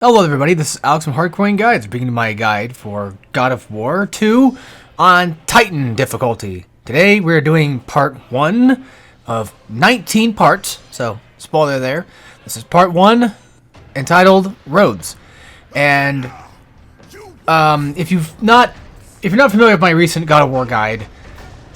Hello everybody, this is Alex from Hardcoin Guides, bringing you my guide for God of War 2 on Titan difficulty. Today we're doing part 1 of 19 parts, so spoiler there. This is part 1, entitled Rhodes. And if you're not familiar with my recent God of War guide,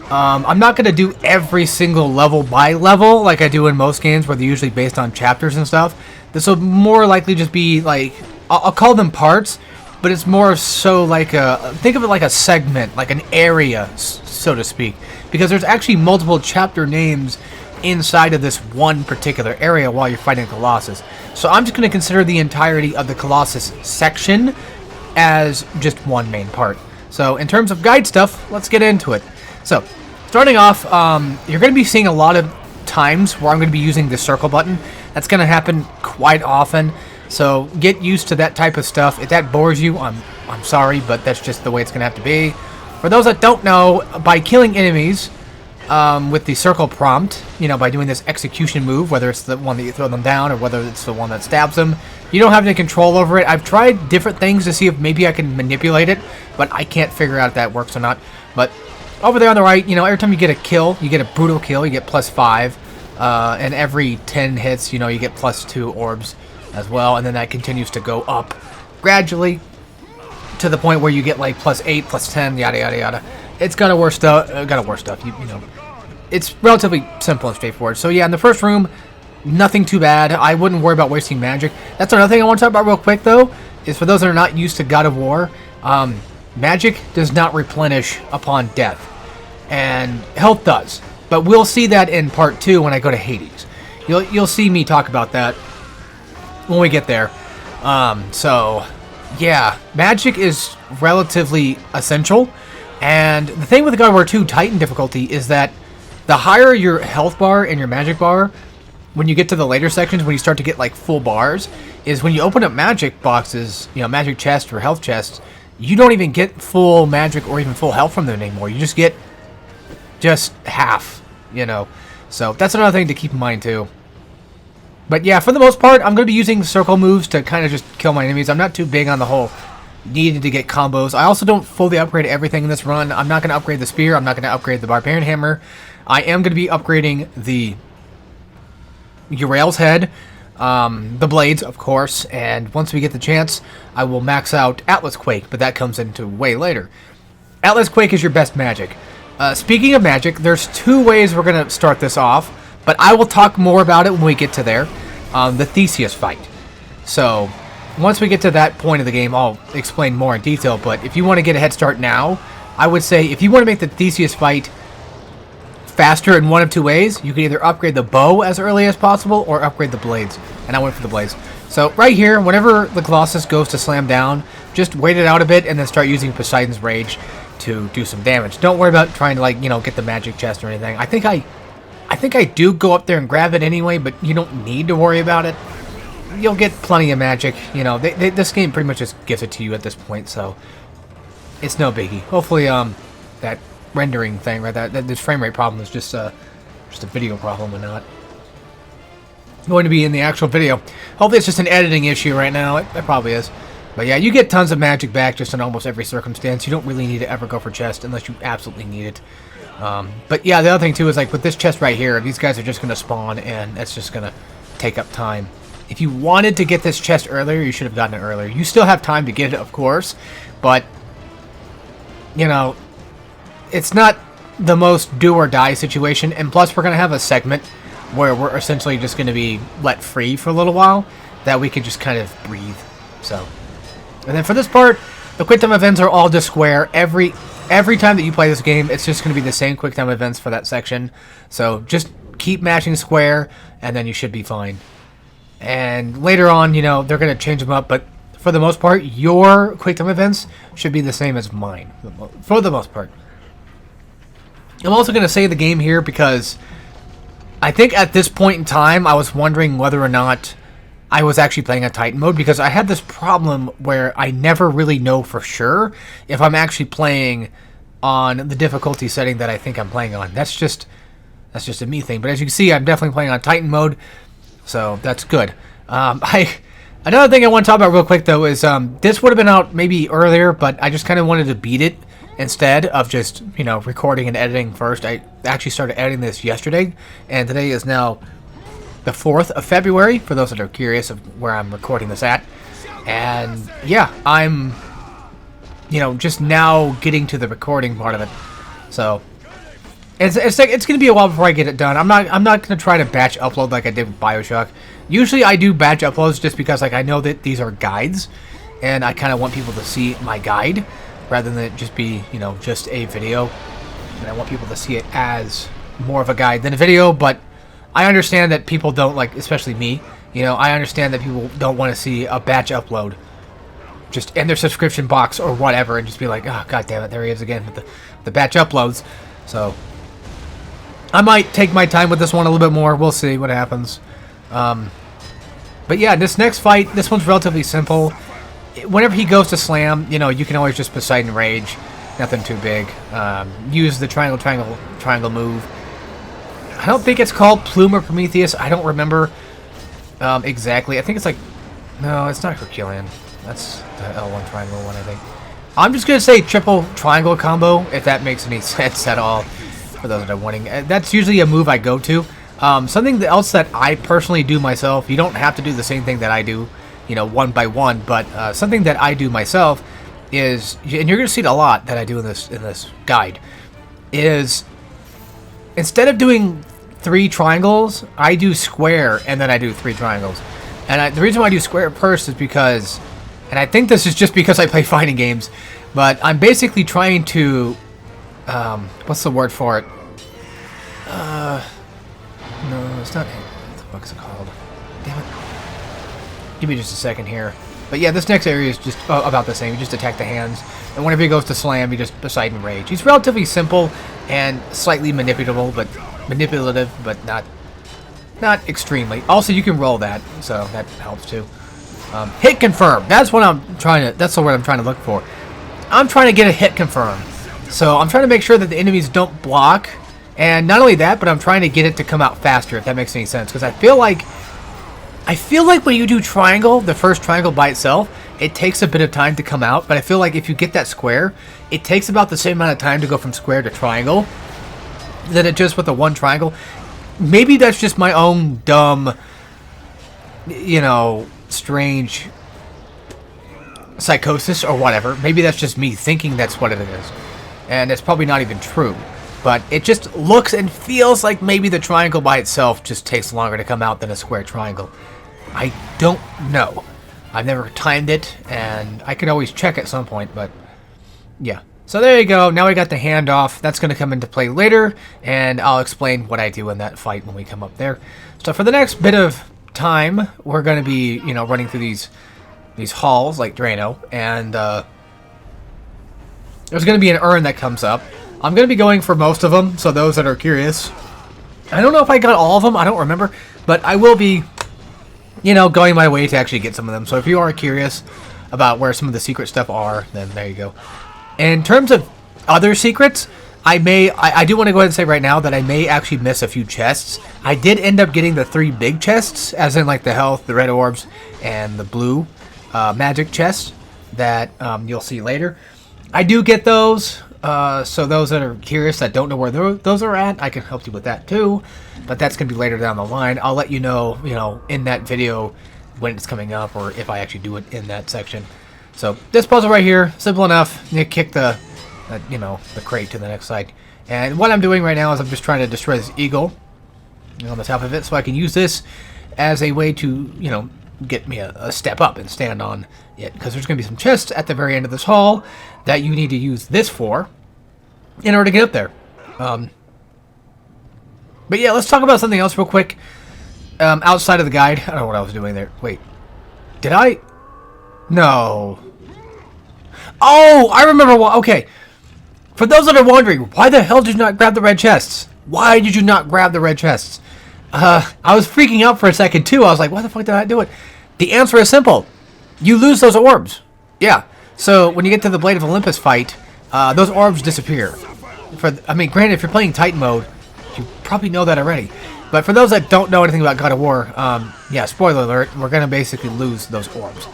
I'm not going to do every single level by level like I do in most games where they're usually based on chapters and stuff. This will more likely just be like, I'll call them parts, but it's more so like think of it like a segment, like an area, so to speak. Because there's actually multiple chapter names inside of this one particular area while you're fighting Colossus. So I'm just going to consider the entirety of the Colossus section as just one main part. So in terms of guide stuff, let's get into it. So, starting off, you're going to be seeing a lot of times where I'm going to be using the circle button. That's going to happen quite often, so get used to that type of stuff. If that bores you, I'm sorry, but that's just the way it's going to have to be. For those that don't know, by killing enemies with the circle prompt, by doing this execution move, whether it's the one that you throw them down or whether it's the one that stabs them, you don't have any control over it. I've tried different things to see if maybe I can manipulate it, but I can't figure out if that works or not. But over there on the right, every time you get a kill, you get a brutal kill, you get +5. And every 10 hits, you get +2 orbs as well. And then that continues to go up gradually to the point where you get like +8, +10, yada, yada, yada. It's got worse stuff. It's relatively simple and straightforward. So yeah, in the first room, nothing too bad. I wouldn't worry about wasting magic. That's another thing I want to talk about real quick, though, is for those that are not used to God of War, magic does not replenish upon death. And health does, but we'll see that in part 2 when I go to Hades. You'll see me talk about that when we get there. So yeah, magic is relatively essential, and the thing with the God of War 2 Titan difficulty is that the higher your health bar and your magic bar, when you get to the later sections, when you start to get like full bars, is when you open up magic boxes, magic chests or health chests, you don't even get full magic or even full health from them anymore. You just get half, so that's another thing to keep in mind too. But yeah, for the most part, I'm going to be using circle moves to kind of just kill my enemies. I'm not too big on the whole needing to get combos. I also don't fully upgrade everything in this run. I'm not going to upgrade the spear. I'm not going to upgrade the barbarian hammer. I am going to be upgrading the Uriel's head, the blades, of course, and once we get the chance, I will max out Atlas Quake, but that comes into way later. Atlas Quake is your best magic. Speaking of magic, there's 2 ways we're going to start this off, but I will talk more about it when we get to there. The Theseus fight. So, once we get to that point of the game, I'll explain more in detail, but if you want to get a head start now, I would say if you want to make the Theseus fight faster in one of 2 ways, you can either upgrade the bow as early as possible or upgrade the blades, and I went for the blades. So, right here, whenever the Colossus goes to slam down, just wait it out a bit and then start using Poseidon's Rage to do some damage. Don't worry about trying to get the magic chest or anything. I think I do go up there and grab it anyway, but you don't need to worry about it. You'll get plenty of magic. This game pretty much just gives it to you at this point, so it's no biggie. Hopefully, that rendering thing, right? That this frame rate problem is just a video problem and not going to be in the actual video. Hopefully, it's just an editing issue right now. It probably is. But yeah, you get tons of magic back just in almost every circumstance. You don't really need to ever go for chest unless you absolutely need it. But yeah, the other thing too is like with this chest right here, these guys are just going to spawn and that's just going to take up time. If you wanted to get this chest earlier, you should have gotten it earlier. You still have time to get it, of course, but it's not the most do or die situation. And plus, we're going to have a segment where we're essentially just going to be let free for a little while that we can just kind of breathe. So. And then for this part, the quick time events are all just square. Every time that you play this game, it's just going to be the same quick time events for that section. So just keep matching square, and then you should be fine. And later on, they're going to change them up, but for the most part, your quick time events should be the same as mine, for the most part. I'm also going to save the game here because I think at this point in time, I was wondering whether or not I was actually playing a Titan mode, because I had this problem where I never really know for sure if I'm actually playing on the difficulty setting that I think I'm playing on. That's just a me thing. But as you can see, I'm definitely playing on Titan mode, so that's good. Another thing I want to talk about real quick, though, is this would have been out maybe earlier, but I just kind of wanted to beat it instead of just, you know, recording and editing first. I actually started editing this yesterday, and today is now the 4th of February, for those that are curious of where I'm recording this at. And, yeah, I'm, you know, just now getting to the recording part of it. So, it's going to be a while before I get it done. I'm not going to try to batch upload like I did with BioShock. Usually I do batch uploads just because, like, I know that these are guides, and I kind of want people to see my guide rather than it just be, you know, just a video. And I want people to see it as more of a guide than a video, but I understand that people don't, like, especially me, you know, I understand that people don't want to see a batch upload just in their subscription box or whatever and just be like, oh, god damn it, there he is again with the batch uploads. So I might take my time with this one a little bit more. We'll see what happens. But yeah, this next fight, this one's relatively simple. Whenever he goes to slam, you know, you can always just Poseidon Rage. Nothing too big. Use the triangle move. I don't think it's called Plume or Prometheus. I don't remember exactly. I think it's like... No, it's not Herculean. That's the L1 triangle one, I think. I'm just going to say triple triangle combo, if that makes any sense at all, for those that are wondering. That's usually a move I go to. Something else that I personally do myself, you don't have to do the same thing that I do, you know, one by one, but something that I do myself is, and you're going to see it a lot that I do in this guide, is instead of doing 3 triangles, I do square and then I do 3 triangles. And the reason why I do square first is because, and I think this is just because I play fighting games, but I'm basically trying to, what's the word for it? No, it's not. What the fuck is it called? Damn it. Give me just a second here. But yeah, this next area is just about the same. You just attack the hands, and whenever he goes to slam, you just Poseidon Rage. He's relatively simple and slightly manipulative, but not extremely. Also, you can roll that, so that helps too. Hit confirm. That's what I'm trying to. That's the word I'm trying to look for. I'm trying to get a hit confirm. So I'm trying to make sure that the enemies don't block. And not only that, but I'm trying to get it to come out faster, if that makes any sense. Because I feel like when you do triangle, the first triangle by itself, it takes a bit of time to come out. But I feel like if you get that square, it takes about the same amount of time to go from square to triangle than it just with the one triangle. Maybe that's just my own dumb, you know, strange psychosis or whatever. Maybe that's just me thinking that's what it is. And it's probably not even true. But it just looks and feels like maybe the triangle by itself just takes longer to come out than a square triangle. I don't know. I've never timed it, and I could always check at some point, but yeah. So there you go. Now we got the handoff. That's going to come into play later, and I'll explain what I do in that fight when we come up there. So for the next bit of time, we're going to be, you know, running through these halls like Drano, and there's going to be an urn that comes up. I'm going to be going for most of them, so those that are curious. I don't know if I got all of them, I don't remember, but I will be, you know, going my way to actually get some of them. So if you are curious about where some of the secret stuff are, then there you go. In terms of other secrets, I do want to go ahead and say right now that I may actually miss a few chests. I did end up getting the 3 big chests, as in like the health, the red orbs, and the blue magic chest that you'll see later. I do get those. So those that are curious that don't know where those are at, I can help you with that too. But that's going to be later down the line. I'll let you know, in that video when it's coming up or if I actually do it in that section. So this puzzle right here, simple enough. You kick the crate to the next side. And what I'm doing right now is I'm just trying to destroy this eagle on the top of it so I can use this as a way to, get me a step up and stand on it. Because there's going to be some chests at the very end of this hall that you need to use this for in order to get up there. But yeah, let's talk about something else real quick. Outside of the guide. I don't know what I was doing there. Wait. Did I? No. Oh, I remember what. Okay. For those that are wondering, why the hell did you not grab the red chests? Why did you not grab the red chests? I was freaking out for a second too. I was like, why the fuck did I do it? The answer is simple. You lose those orbs. Yeah. So when you get to the Blade of Olympus fight, those orbs disappear. Granted, if you're playing Titan mode, you probably know that already. But for those that don't know anything about God of War, yeah, spoiler alert, we're going to basically lose those orbs.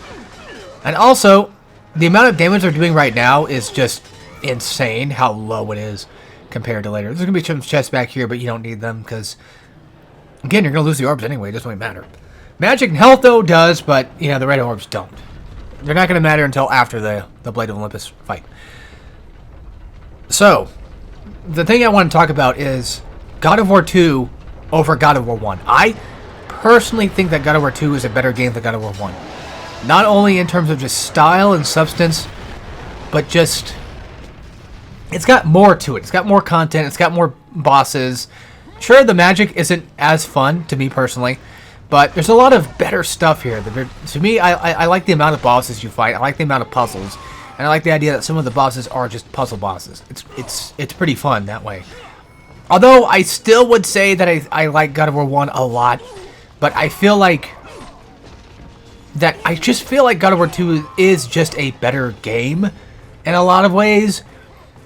And also, the amount of damage they're doing right now is just insane how low it is compared to later. There's going to be some chests back here, but you don't need them because, again, you're going to lose the orbs anyway. It doesn't really matter. Magic and health, though, does, but, you know, the red orbs don't. They're not going to matter until after the Blade of Olympus fight. So, the thing I want to talk about is God of War 2 over God of War 1. I personally think that God of War 2 is a better game than God of War 1. Not only in terms of just style and substance, but just... it's got more to it. It's got more content. It's got more bosses. Sure, the magic isn't as fun, to me personally, but there's a lot of better stuff here. To me, I like the amount of bosses you fight. I like the amount of puzzles. And I like the idea that some of the bosses are just puzzle bosses. It's pretty fun that way. Although I still would say that I like God of War 1 a lot, but I feel like God of War 2 is just a better game in a lot of ways.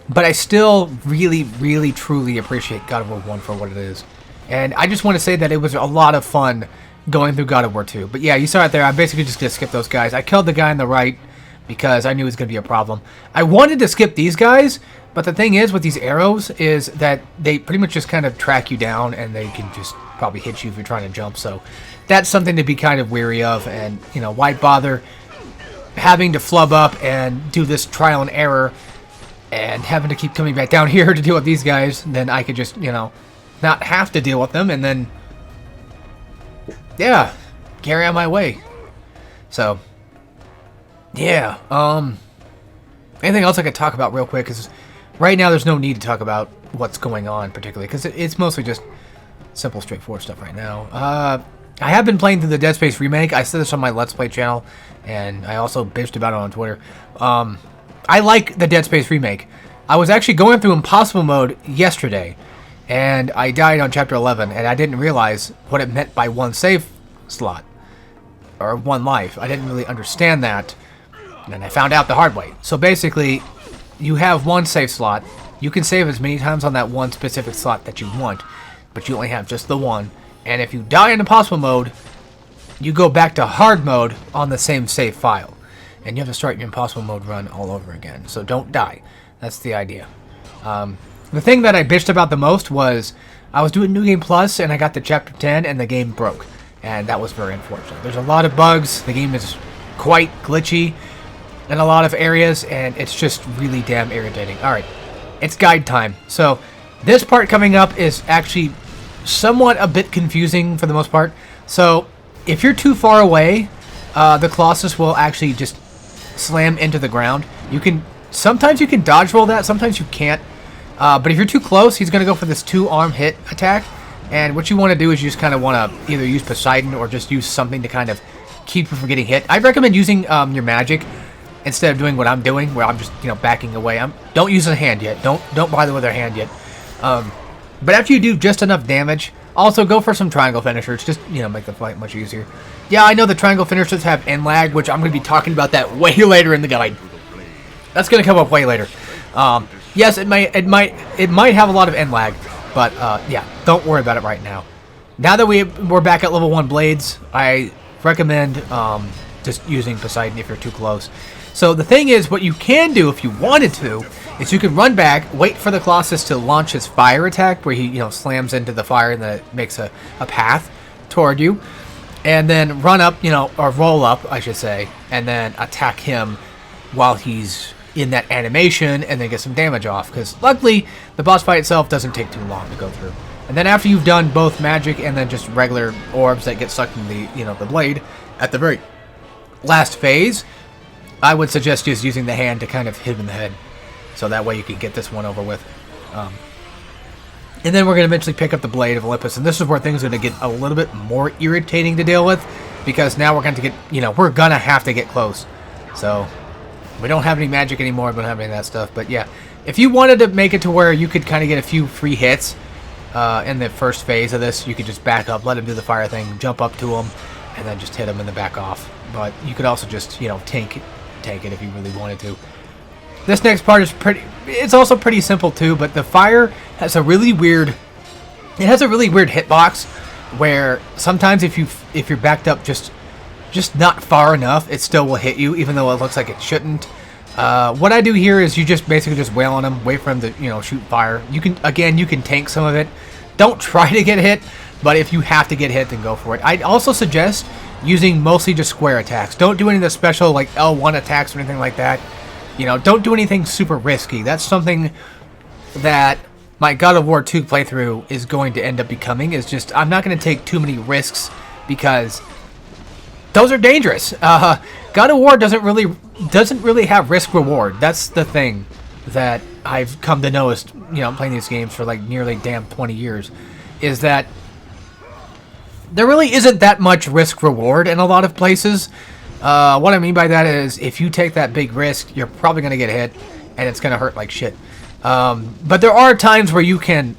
But I still really, really, truly appreciate God of War 1 for what it is. And I just want to say that it was a lot of fun going through God of War 2. But yeah, you saw it there. I'm basically just going to skip those guys. I killed the guy on the right because I knew it was going to be a problem. I wanted to skip these guys, but the thing is with these arrows is that they pretty much just kind of track you down and they can just probably hit you if you're trying to jump. So that's something to be kind of wary of. And, you know, why bother having to flub up and do this trial and error and having to keep coming back down here to deal with these guys? Then I could just, you know, not have to deal with them and then, yeah, carry on my way. So, yeah, anything else I could talk about real quick? Because right now there's no need to talk about what's going on particularly, because it's mostly just simple, straightforward stuff right now. I have been playing through the Dead Space remake. I said this on my Let's Play channel, and I also bitched about it on Twitter. I like the Dead Space remake. I was actually going through Impossible mode yesterday, and I died on Chapter 11, and I didn't realize what it meant by one save slot, or one life. I didn't really understand that, and I found out the hard way. So basically, you have one save slot. You can save as many times on that one specific slot that you want, but you only have just the one. And if you die in Impossible mode, you go back to hard mode on the same save file. And you have to start your Impossible mode run all over again. So don't die. That's the idea. The thing that I bitched about the most was I was doing New Game Plus and I got to Chapter 10 and the game broke. And that was very unfortunate. There's a lot of bugs. The game is quite glitchy in a lot of areas, and it's just really damn irritating. Alright, it's guide time. So this part coming up is actually somewhat a bit confusing for the most part. So if you're too far away, the Colossus will actually just slam into the ground. Sometimes you can dodge roll that, sometimes you can't. But if you're too close, he's going to go for this 2-arm hit attack. And what you want to do is you just kind of want to either use Poseidon or just use something to kind of keep you from getting hit. I recommend using your magic instead of doing what I'm doing, where I'm just, you know, backing away. Don't use a hand yet. Don't bother with their hand yet. But after you do just enough damage, also go for some triangle finishers. Just, you know, make the fight much easier. Yeah, I know the triangle finishers have end lag, which I'm going to be talking about that way later in the guide. That's going to come up way later. Yes, it might have a lot of end lag, but yeah, don't worry about it right now. Now that we're back at level 1 blades, I recommend just using Poseidon if you're too close. So the thing is, what you can do if you wanted to, is you can run back, wait for the Colossus to launch his fire attack, where he, you know, slams into the fire and then it makes a path toward you, and then run up, you know, or roll up, I should say, and then attack him while he's in that animation, and then get some damage off, because luckily the boss fight itself doesn't take too long to go through. And then after you've done both magic and then just regular orbs that get sucked in the, you know, the blade at the very last phase, I would suggest just using the hand to kind of hit him in the head, so that way you can get this one over with. And then we're going to eventually pick up the Blade of Olympus, and this is where things are going to get a little bit more irritating to deal with, because now we're going to get, you know, we're going to have to get close. So we don't have any magic anymore, we don't have any of that stuff, but yeah, if you wanted to make it to where you could kind of get a few free hits in the first phase of this, you could just back up, let him do the fire thing, jump up to him, and then just hit him in the back off. But you could also just, you know, tank it if you really wanted to. This next part is it's also pretty simple too, but the fire has a really weird It has a really weird hitbox where sometimes if you're backed up just not far enough, it still will hit you, even though it looks like it shouldn't. What I do here is you just basically just wail on him, wait for him to shoot fire. You can tank some of it. Don't try to get hit, but if you have to get hit, then go for it. I'd also suggest using mostly just square attacks. Don't do any of the special like L1 attacks or anything like that. Don't do anything super risky. That's something that my God of War 2 playthrough is going to end up becoming. Is just I'm not going to take too many risks because those are dangerous. God of War doesn't really have risk reward. That's the thing that I've come to know is playing these games for like nearly damn 20 years, is that there really isn't that much risk reward in a lot of places. What I mean by that is if you take that big risk, you're probably going to get hit and it's going to hurt like shit. But there are times where you can,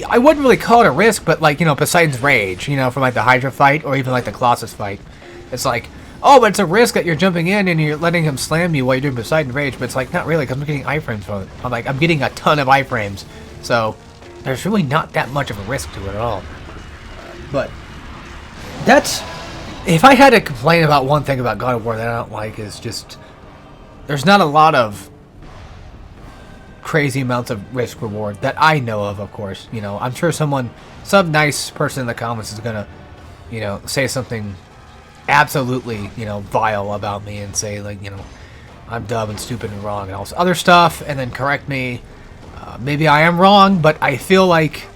I wouldn't really call it a risk, but like, Poseidon's Rage, from like the Hydra fight or even like the Colossus fight. It's like, oh, but it's a risk that you're jumping in and you're letting him slam you while you're doing Poseidon Rage, but it's like, not really, because I'm getting iframes from it. I'm getting a ton of iframes, so there's really not that much of a risk to it at all. But that's, if I had to complain about one thing about God of War that I don't like, is just, there's not a lot of crazy amounts of risk reward that I know of course. I'm sure some nice person in the comments is gonna, say something absolutely, vile about me and say like, I'm dumb and stupid and wrong and all this other stuff, and then correct me. Maybe I am wrong, but I feel like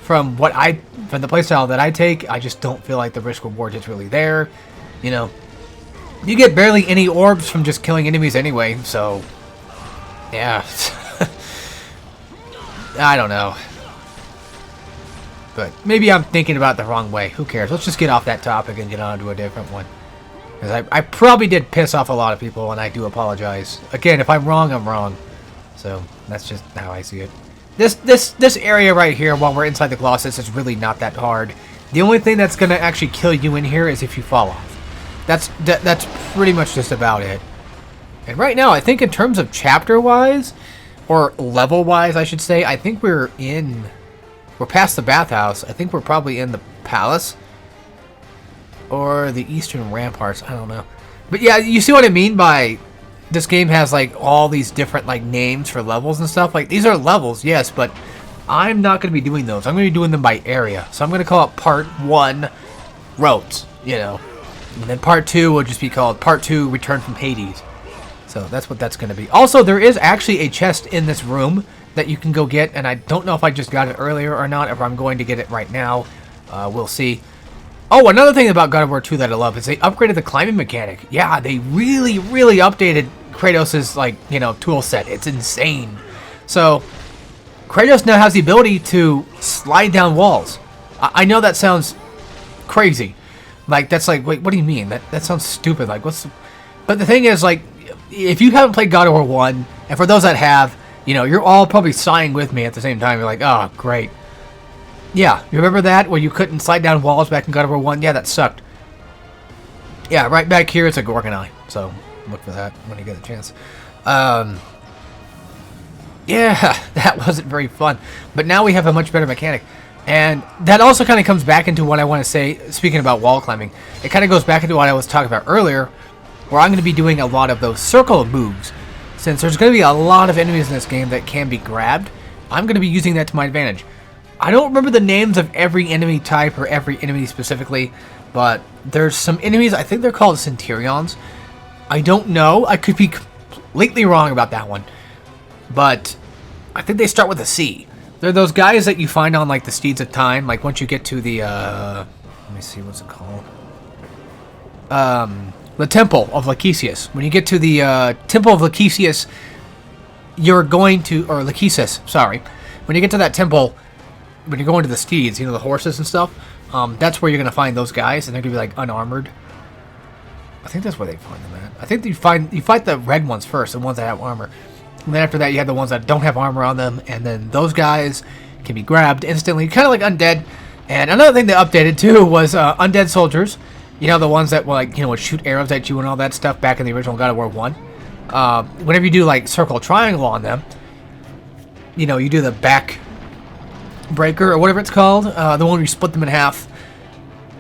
from the playstyle that I take, I just don't feel like the risk reward is really there. You get barely any orbs from just killing enemies anyway, so yeah. I don't know. But maybe I'm thinking about it the wrong way. Who cares? Let's just get off that topic and get on to a different one. Because I probably did piss off a lot of people, and I do apologize. Again, if I'm wrong, I'm wrong. So that's just how I see it. This area right here, while we're inside the Colossus, is really not that hard. The only thing that's going to actually kill you in here is if you fall off. That's pretty much just about it. And right now, I think in terms of chapter-wise, or level-wise, I should say, I think we're past the bathhouse. I think we're probably in the palace. Or the eastern ramparts, I don't know. But yeah, you see what I mean by this game has like all these different like names for levels and stuff. Like these are levels, yes, but I'm not going to be doing those. I'm going to be doing them by area. So I'm going to call it Part 1 Rhodes, And then Part 2 will just be called Part 2 Return from Hades. So that's what that's going to be. Also, there is actually a chest in this room that you can go get, and I don't know if I just got it earlier or not, if I'm going to get it right now. We'll see. Oh, another thing about God of War 2 that I love is they upgraded the climbing mechanic. Yeah, they really, really updated Kratos' tool set. It's insane. So Kratos now has the ability to slide down walls. I know that sounds crazy. Like that's like, wait, what do you mean? That sounds stupid. Like but the thing is, like, if you haven't played God of War 1, and for those that have, you're all probably sighing with me at the same time. You're like, oh, great. Yeah, you remember that? Where you couldn't slide down walls back in God of War 1? Yeah, that sucked. Yeah, right back here, it's a Gorgon Eye. So, look for that when you get a chance. Yeah, that wasn't very fun. But now we have a much better mechanic. And that also kind of comes back into what I want to say, speaking about wall climbing. It kind of goes back into what I was talking about earlier, where I'm going to be doing a lot of those circle moves. Since there's going to be a lot of enemies in this game that can be grabbed, I'm going to be using that to my advantage. I don't remember the names of every enemy type or every enemy specifically, but there's some enemies, I think they're called Centurions. I don't know. I could be completely wrong about that one. But I think they start with a C. They're those guys that you find on like the Steeds of Time. Like once you get to the, let me see, what's it called? The Temple of Lachesis. When you get to the Temple of Lachesis, you're going to, or Lachesis, sorry. When you get to that temple, when you're going to the steeds, the horses and stuff, that's where you're going to find those guys, and they're going to be like unarmored. I think that's where they find them at. I think you fight the red ones first, the ones that have armor. And then after that, you have the ones that don't have armor on them, and then those guys can be grabbed instantly, kind of like undead. And another thing they updated too was undead soldiers. The ones that would shoot arrows at you and all that stuff back in the original God of War 1. Whenever you do like circle triangle on them, you do the back Breaker or whatever it's called, the one where you split them in half.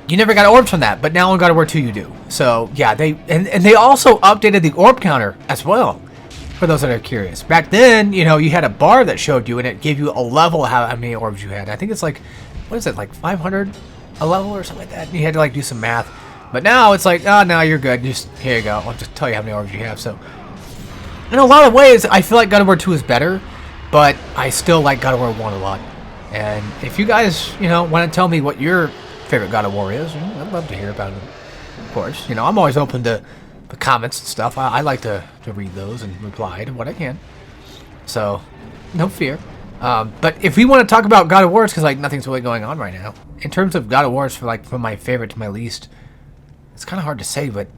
You never got orbs from that, but now in God of War 2 you do. So yeah, they also updated the orb counter as well. For those that are curious, back then, you know, you had a bar that showed you, and it gave you a level how many orbs you had. I think it's like, what is it, like 500 a level or something like that? And you had to like do some math. But now it's like, oh, no, you're good. Just here you go. I'll just tell you how many orbs you have. So in a lot of ways, I feel like God of War 2 is better, but I still like God of War 1 a lot. And if you guys, you know, want to tell me what your favorite God of War is, I'd love to hear about it. Of course, you know, I'm always open to the comments and stuff. I like to read those and reply to what I can. So, no fear. But if we want to talk about God of Wars, because like nothing's really going on right now, in terms of God of Wars, from my favorite to my least, it's kind of hard to say. But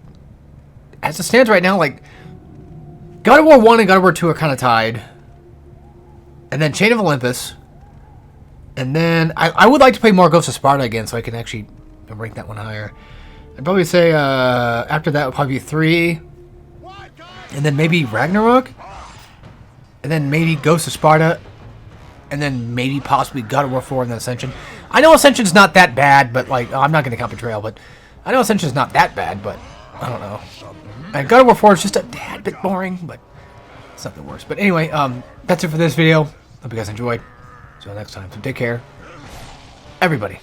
as it stands right now, like God of War 1 and God of War 2 are kind of tied, and then Chain of Olympus, and then I would like to play more Ghost of Sparta again, so I can actually rank that one higher. I'd probably say after that would probably be 3, and then maybe Ragnarok, and then maybe Ghost of Sparta, and then maybe possibly God of War 4 and then Ascension. I know Ascension's not that bad, but like, I'm not going to count Betrayal, but I know Ascension's not that bad, but I don't know. And God of War 4 is just a tad bit boring, but it's not the worst. But anyway, that's it for this video. Hope you guys enjoyed. Until next time, so take care, everybody.